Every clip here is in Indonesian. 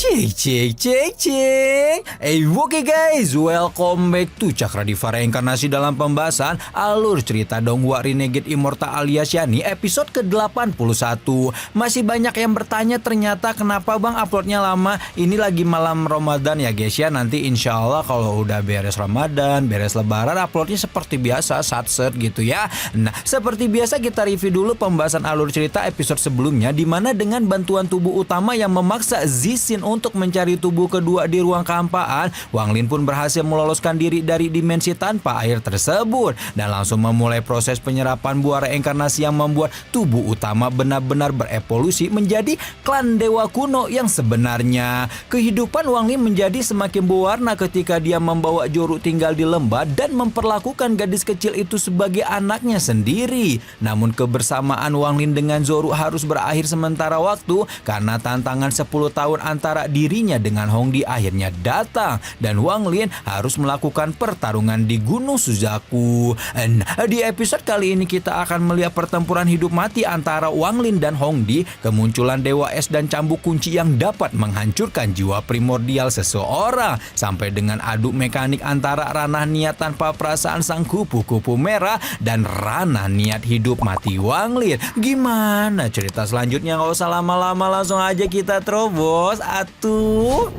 Cek. Oke guys, welcome back to Cakradivara Reinkarnasi dalam pembahasan alur cerita Donghua Renegade Immortal alias Yani episode ke-81. Masih banyak yang bertanya ternyata kenapa bang uploadnya lama. Ini lagi malam Ramadan ya guys ya. Nanti insya Allah kalau udah beres Ramadan, beres Lebaran, uploadnya seperti biasa satset gitu ya. Nah seperti biasa kita review dulu pembahasan alur cerita episode sebelumnya, dimana dengan bantuan tubuh utama yang memaksa Zixin untuk mencari tubuh kedua di ruang kehampaan, Wang Lin pun berhasil meloloskan diri dari dimensi tanpa air tersebut dan langsung memulai proses penyerapan buah reinkarnasi yang membuat tubuh utama benar-benar berevolusi menjadi klan dewa kuno yang sebenarnya. Kehidupan Wang Lin menjadi semakin berwarna ketika dia membawa Joru tinggal di lembah dan memperlakukan gadis kecil itu sebagai anaknya sendiri. Namun kebersamaan Wang Lin dengan Zoru harus berakhir sementara waktu karena tantangan 10 tahun antara dirinya dengan Hongdi akhirnya datang dan Wang Lin harus melakukan pertarungan di Gunung Suzaku. Di episode kali ini kita akan melihat pertempuran hidup mati antara Wang Lin dan Hongdi, kemunculan dewa es dan cambuk kunci yang dapat menghancurkan jiwa primordial seseorang, sampai dengan adu mekanik antara ranah niat tanpa perasaan sang kupu-kupu merah dan ranah niat hidup mati Wang Lin. Gimana cerita selanjutnya? Nggak usah lama-lama, langsung aja kita terobos atuh.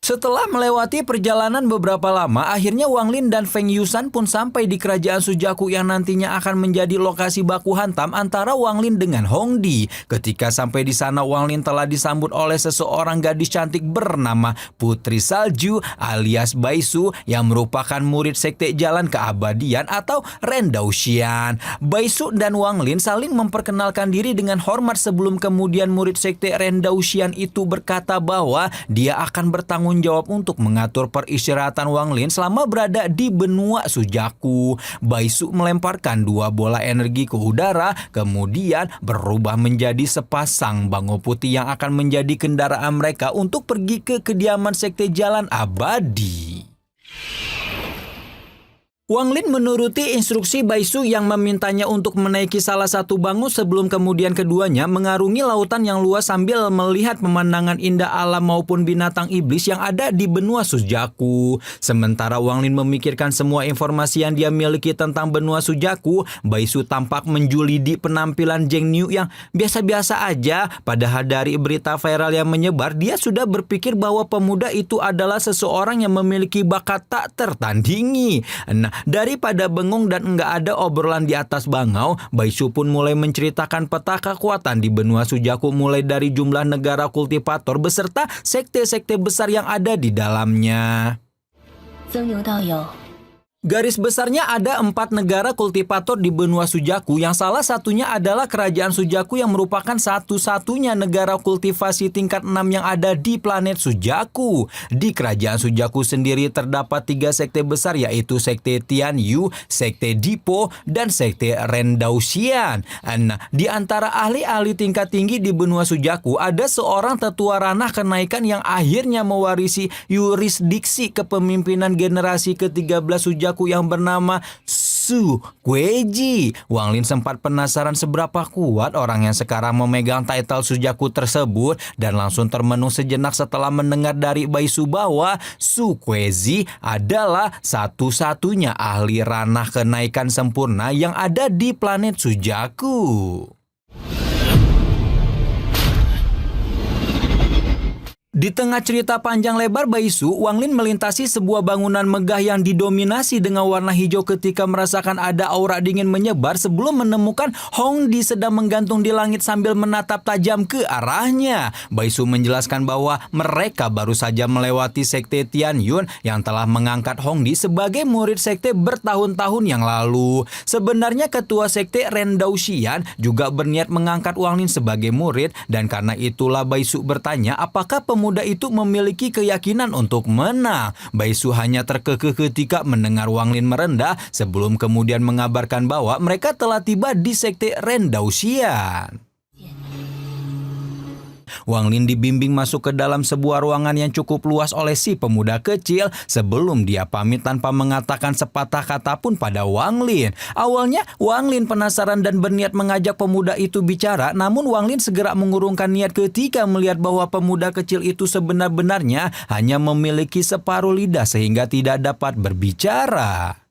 Setelah melewati perjalanan beberapa lama, akhirnya Wang Lin dan Feng Yusan pun sampai di kerajaan Sujaku yang nantinya akan menjadi lokasi baku hantam antara Wang Lin dengan Hongdi. Ketika sampai di sana, Wang Lin telah disambut oleh seseorang gadis cantik bernama Putri Salju alias Baisu yang merupakan murid sekte jalan keabadian atau Rendaushian. Baisu dan Wang Lin saling memperkenalkan diri dengan hormat sebelum kemudian murid sekte Rendaushian itu berkata bahwa dia akan bertanggung jawab untuk mengatur peristirahatan Wang Lin selama berada di benua Sujaku. Baisu melemparkan 2 bola energi ke udara, kemudian berubah menjadi sepasang bango putih yang akan menjadi kendaraan mereka untuk pergi ke kediaman sekte jalan abadi. Wang Lin menuruti instruksi Baisu yang memintanya untuk menaiki salah satu bangun sebelum kemudian keduanya mengarungi lautan yang luas sambil melihat pemandangan indah alam maupun binatang iblis yang ada di benua Sujaku. Sementara Wang Lin memikirkan semua informasi yang dia miliki tentang benua Sujaku, Baisu tampak menjulidi penampilan Zheng Niu yang biasa-biasa aja. Padahal dari berita viral yang menyebar, dia sudah berpikir bahwa pemuda itu adalah seseorang yang memiliki bakat tak tertandingi. Daripada bengong dan enggak ada obrolan di atas bangau, Baisu pun mulai menceritakan peta kekuatan di benua Sujaku mulai dari jumlah negara kultivator beserta sekte-sekte besar yang ada di dalamnya. Garis besarnya ada 4 negara kultivator di benua Sujaku, yang salah satunya adalah kerajaan Sujaku yang merupakan satu-satunya negara kultivasi tingkat 6 yang ada di planet Sujaku. Di kerajaan Sujaku sendiri terdapat 3 sekte besar, yaitu sekte Tianyu, sekte Dipo, dan sekte Rendaushian. Nah, di antara ahli-ahli tingkat tinggi di benua Sujaku ada seorang tetua ranah kenaikan yang akhirnya mewarisi yurisdiksi kepemimpinan generasi ke-13 Sujaku yang bernama Su Kueji. Wang Lin sempat penasaran seberapa kuat orang yang sekarang memegang title Sujaku tersebut dan langsung termenung sejenak setelah mendengar dari Baisu bahwa Su Kueji adalah satu-satunya ahli ranah kenaikan sempurna yang ada di planet Sujaku. Di tengah cerita panjang lebar Baisu, Wang Lin melintasi sebuah bangunan megah yang didominasi dengan warna hijau ketika merasakan ada aura dingin menyebar sebelum menemukan Hongdi sedang menggantung di langit sambil menatap tajam ke arahnya. Baisu menjelaskan bahwa mereka baru saja melewati sekte Tianyun yang telah mengangkat Hongdi sebagai murid sekte bertahun-tahun yang lalu. Sebenarnya ketua sekte Rendaushian juga berniat mengangkat Wang Lin sebagai murid, dan karena itulah Baisu bertanya apakah pemuda itu memiliki keyakinan untuk menang. Baisu hanya terkekeh ketika mendengar Wang Lin merendah sebelum kemudian mengabarkan bahwa mereka telah tiba di sekte Rendaushian. Wang Lin dibimbing masuk ke dalam sebuah ruangan yang cukup luas oleh si pemuda kecil sebelum dia pamit tanpa mengatakan sepatah kata pun pada Wang Lin. Awalnya Wang Lin penasaran dan berniat mengajak pemuda itu bicara, namun Wang Lin segera mengurungkan niat ketika melihat bahwa pemuda kecil itu sebenar-benarnya hanya memiliki separuh lidah sehingga tidak dapat berbicara.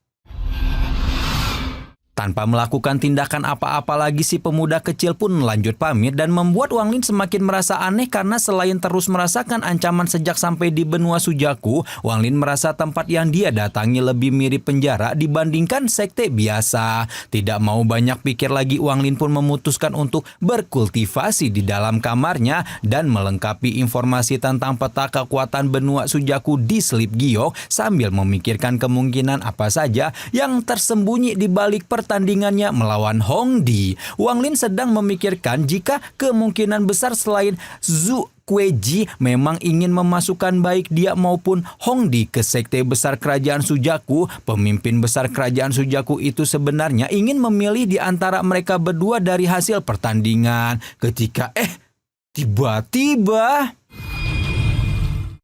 Tanpa melakukan tindakan apa-apa lagi, si pemuda kecil pun lanjut pamit dan membuat Wang Lin semakin merasa aneh karena selain terus merasakan ancaman sejak sampai di benua Sujaku, Wang Lin merasa tempat yang dia datangi lebih mirip penjara dibandingkan sekte biasa. Tidak mau banyak pikir lagi, Wang Lin pun memutuskan untuk berkultivasi di dalam kamarnya dan melengkapi informasi tentang peta kekuatan benua Sujaku di Sleep Giok sambil memikirkan kemungkinan apa saja yang tersembunyi di balik pertandingannya melawan Hongdi. Wang Lin sedang memikirkan jika kemungkinan besar selain Zhu Kueji memang ingin memasukkan baik dia maupun Hongdi ke sekte besar kerajaan Sujaku, pemimpin besar kerajaan Sujaku itu sebenarnya ingin memilih di antara mereka berdua dari hasil pertandingan. Ketika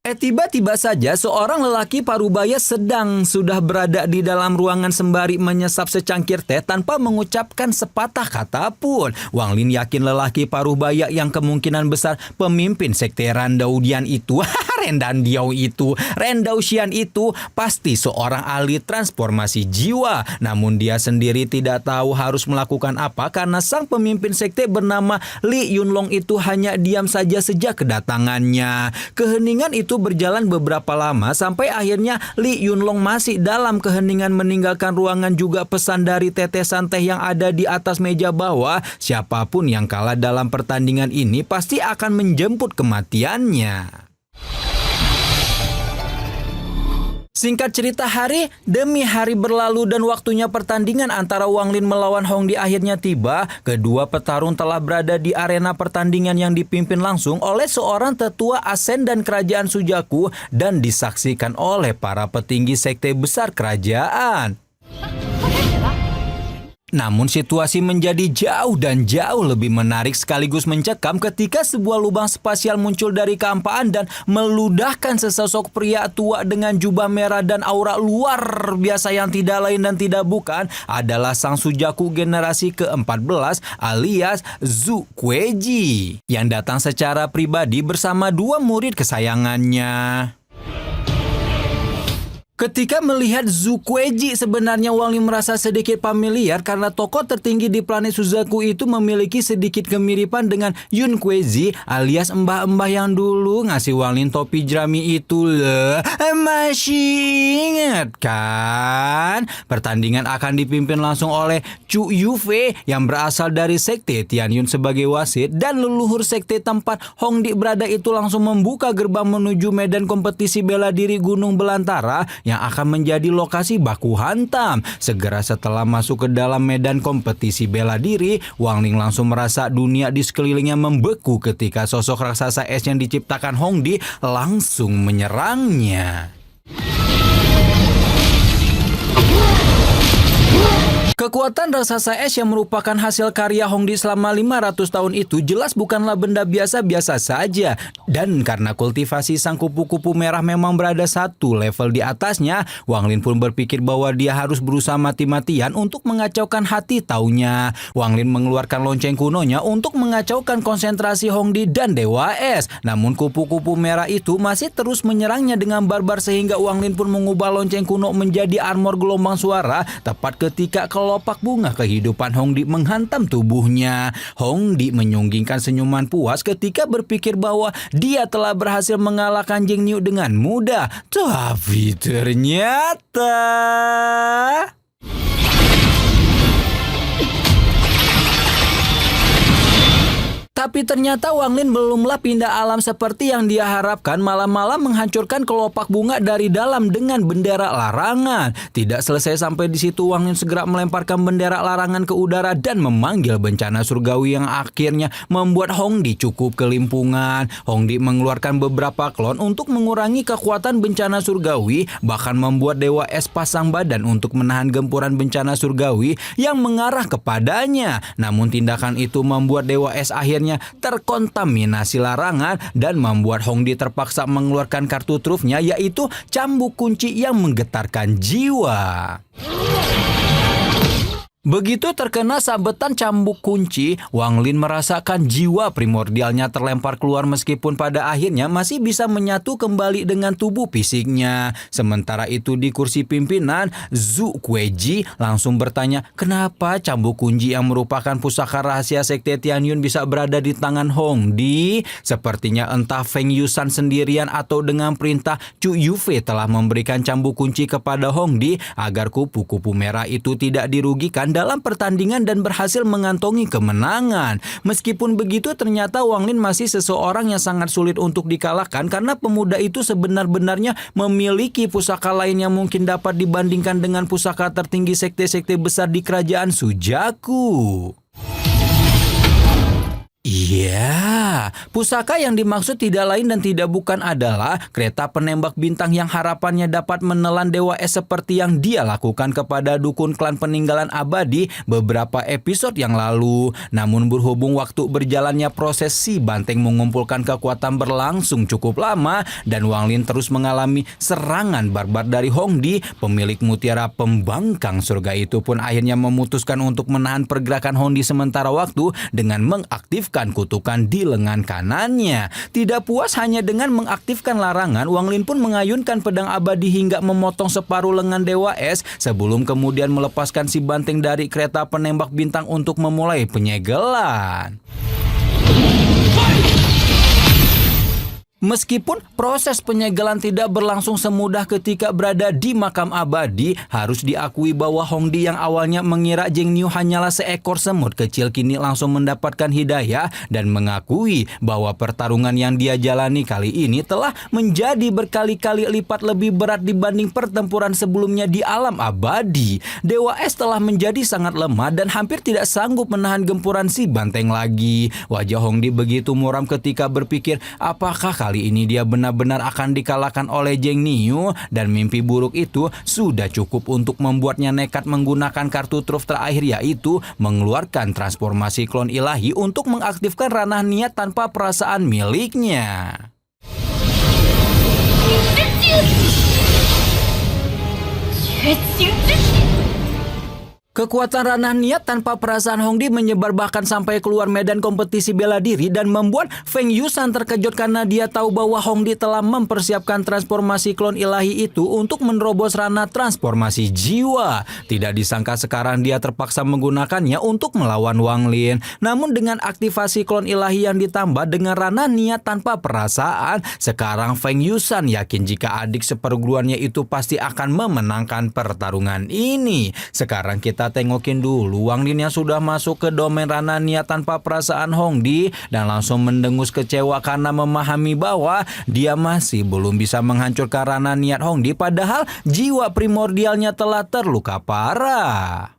tiba-tiba saja seorang lelaki parubaya sudah berada di dalam ruangan sembari menyesap secangkir teh tanpa mengucapkan sepatah kata pun. Wang Lin yakin lelaki parubaya yang kemungkinan besar pemimpin sekte Randaudian itu Rendausian itu pasti seorang ahli transformasi jiwa. Namun dia sendiri tidak tahu harus melakukan apa karena sang pemimpin sekte bernama Li Yunlong itu hanya diam saja sejak kedatangannya. Keheningan itu berjalan beberapa lama sampai akhirnya Li Yunlong masih dalam keheningan meninggalkan ruangan. Juga pesan dari tetesan teh yang ada di atas meja bawah, siapapun yang kalah dalam pertandingan ini pasti akan menjemput kematiannya. Singkat cerita, hari demi hari berlalu dan waktunya pertandingan antara Wang Lin melawan Hongdi akhirnya tiba. Kedua petarung telah berada di arena pertandingan yang dipimpin langsung oleh seorang tetua Asen dan kerajaan Sujaku dan disaksikan oleh para petinggi sekte besar kerajaan. Namun situasi menjadi jauh lebih menarik sekaligus mencekam ketika sebuah lubang spasial muncul dari kehampaan dan meludahkan sesosok pria tua dengan jubah merah dan aura luar biasa yang tidak lain dan tidak bukan adalah sang Sujaku generasi ke-14 alias Zhu Kueji yang datang secara pribadi bersama dua murid kesayangannya. Ketika melihat Zhu Kueji, sebenarnya Wang Lin merasa sedikit familiar karena tokoh tertinggi di planet Suzaku itu memiliki sedikit kemiripan dengan Yun Kueji alias mbah-mbah yang dulu ngasih Wang Lin topi jerami itu loh. Masih ingat kan? Pertandingan akan dipimpin langsung oleh Chu Yufei yang berasal dari sekte Tianyun sebagai wasit dan leluhur sekte tempat Hongdi berada itu langsung membuka gerbang menuju medan kompetisi bela diri Gunung Belantara yang akan menjadi lokasi baku hantam. Segera setelah masuk ke dalam medan kompetisi bela diri, Wang Lin langsung merasa dunia di sekelilingnya membeku ketika sosok raksasa es yang diciptakan Hongdi langsung menyerangnya. Kekuatan raksasa es yang merupakan hasil karya Hongdi selama 500 tahun itu jelas bukanlah benda biasa-biasa saja. Dan karena kultivasi sang kupu-kupu merah memang berada satu level di atasnya, Wang Lin pun berpikir bahwa dia harus berusaha mati-matian untuk mengacaukan hati taunya. Wang Lin mengeluarkan lonceng kunonya untuk mengacaukan konsentrasi Hongdi dan Dewa Es. Namun kupu-kupu merah itu masih terus menyerangnya dengan barbar sehingga Wang Lin pun mengubah lonceng kuno menjadi armor gelombang suara tepat ketika kelopak bunga kehidupan Hongdi menghantam tubuhnya. Hongdi menyunggingkan senyuman puas ketika berpikir bahwa dia telah berhasil mengalahkan Jing Niu dengan mudah. Tapi ternyata... Tapi ternyata Wang Lin belumlah pindah alam seperti yang dia harapkan, malah menghancurkan kelopak bunga dari dalam dengan bendera larangan. Tidak selesai sampai di situ, Wang Lin segera melemparkan bendera larangan ke udara dan memanggil bencana surgawi yang akhirnya membuat Hongdi cukup kelimpungan. Hongdi mengeluarkan beberapa klon untuk mengurangi kekuatan bencana surgawi, bahkan membuat Dewa Es pasang badan untuk menahan gempuran bencana surgawi yang mengarah kepadanya. Namun tindakan itu membuat Dewa Es akhirnya pikirannya terkontaminasi larangan dan membuat Hongdi terpaksa mengeluarkan kartu trufnya, yaitu cambuk kunci yang menggetarkan jiwa. Begitu terkena sabetan cambuk kunci, Wang Lin merasakan jiwa primordialnya terlempar keluar meskipun pada akhirnya masih bisa menyatu kembali dengan tubuh fisiknya. Sementara itu di kursi pimpinan, Zhu Kueji langsung bertanya kenapa cambuk kunci yang merupakan pusaka rahasia Sekte Tianyun bisa berada di tangan Hongdi. Sepertinya entah Feng Yusan sendirian atau dengan perintah Chu Yufei telah memberikan cambuk kunci kepada Hongdi agar kupu-kupu merah itu tidak dirugikan dalam pertandingan dan berhasil mengantongi kemenangan. Meskipun begitu, ternyata Wang Lin masih seseorang yang sangat sulit untuk dikalahkan karena pemuda itu sebenar-benarnya memiliki pusaka lain yang mungkin dapat dibandingkan dengan pusaka tertinggi sekte-sekte besar di kerajaan Sujaku. Iya, pusaka yang dimaksud tidak lain dan tidak bukan adalah kereta penembak bintang yang harapannya dapat menelan Dewa Es seperti yang dia lakukan kepada dukun klan peninggalan abadi beberapa episode yang lalu. Namun berhubung waktu berjalannya proses si banteng mengumpulkan kekuatan berlangsung cukup lama dan Wang Lin terus mengalami serangan barbar dari Hongdi, pemilik mutiara pembangkang surga itu pun akhirnya memutuskan untuk menahan pergerakan Hongdi sementara waktu dengan mengaktifkan kutukan di lengan kanannya. Tidak puas hanya dengan mengaktifkan larangan, Wang Lin pun mengayunkan pedang abadi hingga memotong separuh lengan Dewa Es sebelum kemudian melepaskan si banteng dari kereta penembak bintang untuk memulai penyegelan. Meskipun proses penyegelan tidak berlangsung semudah ketika berada di makam abadi, harus diakui bahwa Hongdi yang awalnya mengira Zheng Niu hanyalah seekor semut kecil kini langsung mendapatkan hidayah dan mengakui bahwa pertarungan yang dia jalani kali ini telah menjadi berkali-kali lipat lebih berat dibanding pertempuran sebelumnya di alam abadi. Dewa Es telah menjadi sangat lemah dan hampir tidak sanggup menahan gempuran si banteng lagi. Wajah Hongdi begitu muram ketika berpikir apakah kali ini dia benar-benar akan dikalahkan oleh Zheng Niu, dan mimpi buruk itu sudah cukup untuk membuatnya nekat menggunakan kartu truf terakhir, yaitu mengeluarkan transformasi klon ilahi untuk mengaktifkan ranah niat tanpa perasaan miliknya. Kekuatan ranah niat tanpa perasaan Hongdi menyebar bahkan sampai keluar medan kompetisi bela diri dan membuat Feng Yusan terkejut karena dia tahu bahwa Hongdi telah mempersiapkan transformasi klon ilahi itu untuk menerobos ranah transformasi jiwa. Tidak disangka sekarang dia terpaksa menggunakannya untuk melawan Wang Lin. Namun dengan aktivasi klon ilahi yang ditambah dengan ranah niat tanpa perasaan, sekarang Feng Yusan yakin jika adik seperguruannya itu pasti akan memenangkan pertarungan ini. Sekarang kita tengokin dulu Wang Lin yang sudah masuk ke domain ranah niat tanpa perasaan Hongdi dan langsung mendengus kecewa karena memahami bahwa dia masih belum bisa menghancurkan ranah niat Hongdi padahal jiwa primordialnya telah terluka parah.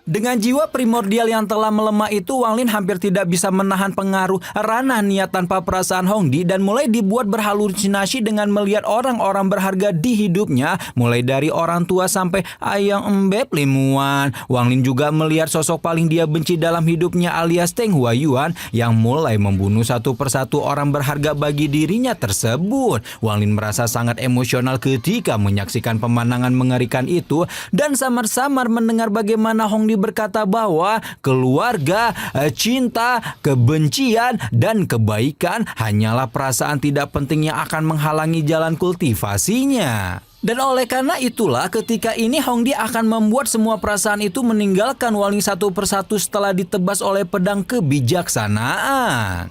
Dengan jiwa primordial yang telah melemah itu, Wang Lin hampir tidak bisa menahan pengaruh ranah niat tanpa perasaan Hongdi dan mulai dibuat berhalusinasi dengan melihat orang-orang berharga di hidupnya, mulai dari orang tua sampai ayang embeb limuan. Wang Lin juga melihat sosok paling dia benci dalam hidupnya alias Teng Huayuan yang mulai membunuh satu persatu orang berharga bagi dirinya tersebut. Wang Lin merasa sangat emosional ketika menyaksikan pemandangan mengerikan itu dan samar-samar mendengar bagaimana Hongdi berkata bahwa keluarga, cinta, kebencian, dan kebaikan hanyalah perasaan tidak penting yang akan menghalangi jalan kultivasinya. Dan oleh karena itulah ketika ini Hongdi akan membuat semua perasaan itu meninggalkan Wang Lin satu persatu setelah ditebas oleh pedang kebijaksanaan.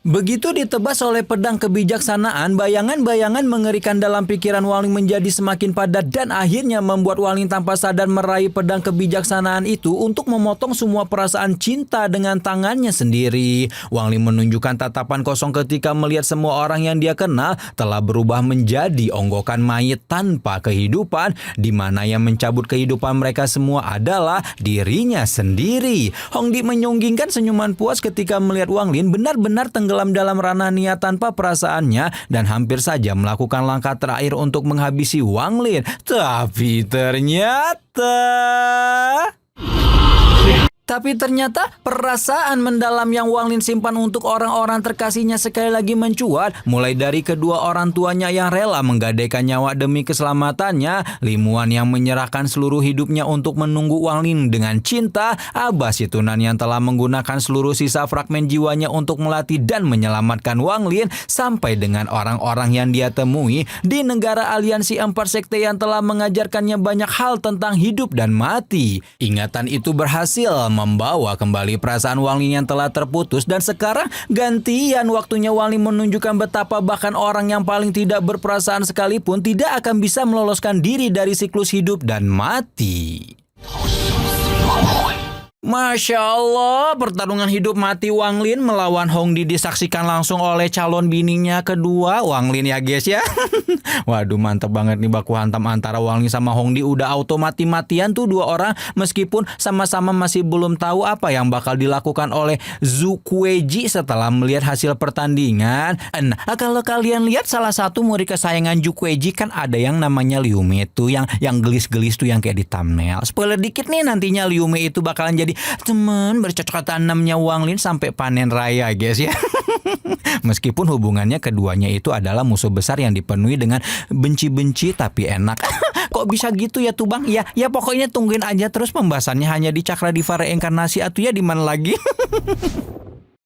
Begitu ditebas oleh pedang kebijaksanaan, bayangan-bayangan mengerikan dalam pikiran Wang Lin menjadi semakin padat dan akhirnya membuat Wang Lin tanpa sadar meraih pedang kebijaksanaan itu untuk memotong semua perasaan cinta dengan tangannya sendiri. Wang Lin menunjukkan tatapan kosong ketika melihat semua orang yang dia kenal telah berubah menjadi onggokan mayit tanpa kehidupan, di mana yang mencabut kehidupan mereka semua adalah dirinya sendiri. Hongdi menyunggingkan senyuman puas ketika melihat Wang Lin benar-benar tenggelam dalam ranah niat tanpa perasaannya dan hampir saja melakukan langkah terakhir untuk menghabisi Wang Lin. Tapi ternyata perasaan mendalam yang Wang Lin simpan untuk orang-orang terkasihnya sekali lagi mencuat. Mulai dari kedua orang tuanya yang rela menggadaikan nyawa demi keselamatannya, Limuan yang menyerahkan seluruh hidupnya untuk menunggu Wang Lin dengan cinta, Abah Situnan yang telah menggunakan seluruh sisa fragmen jiwanya untuk melatih dan menyelamatkan Wang Lin, sampai dengan orang-orang yang dia temui di negara aliansi 4 sekte yang telah mengajarkannya banyak hal tentang hidup dan mati. Ingatan itu berhasil membawa kembali perasaan Wang Lin yang telah terputus, dan sekarang gantian waktunya Wang Lin menunjukkan betapa bahkan orang yang paling tidak berperasaan sekalipun tidak akan bisa meloloskan diri dari siklus hidup dan mati. Masya Allah, pertarungan hidup mati Wang Lin melawan Hongdi disaksikan langsung oleh calon bininya kedua, Wang Lin ya guys ya. Waduh, mantep banget nih baku hantam antara Wang Lin sama Hongdi. Udah auto mati-matian tuh dua orang, meskipun sama-sama masih belum tahu apa yang bakal dilakukan oleh Zhu Kueji setelah melihat hasil pertandingan. Nah, kalau kalian lihat salah satu murid kesayangan Zhu Kueji kan ada yang namanya Liu Mei tuh, yang gelis-gelis tuh yang kayak di thumbnail. Spoiler dikit nih, nantinya Liu Mei itu bakalan jadi teman bercocok tanamnya Wang Lin sampai panen raya guys ya. Meskipun hubungannya keduanya itu adalah musuh besar yang dipenuhi dengan benci-benci tapi enak. Kok bisa gitu ya tuh Bang? Ya pokoknya tungguin aja terus pembahasannya hanya di Cakra Diva Reinkarnasi atau ya di mana lagi.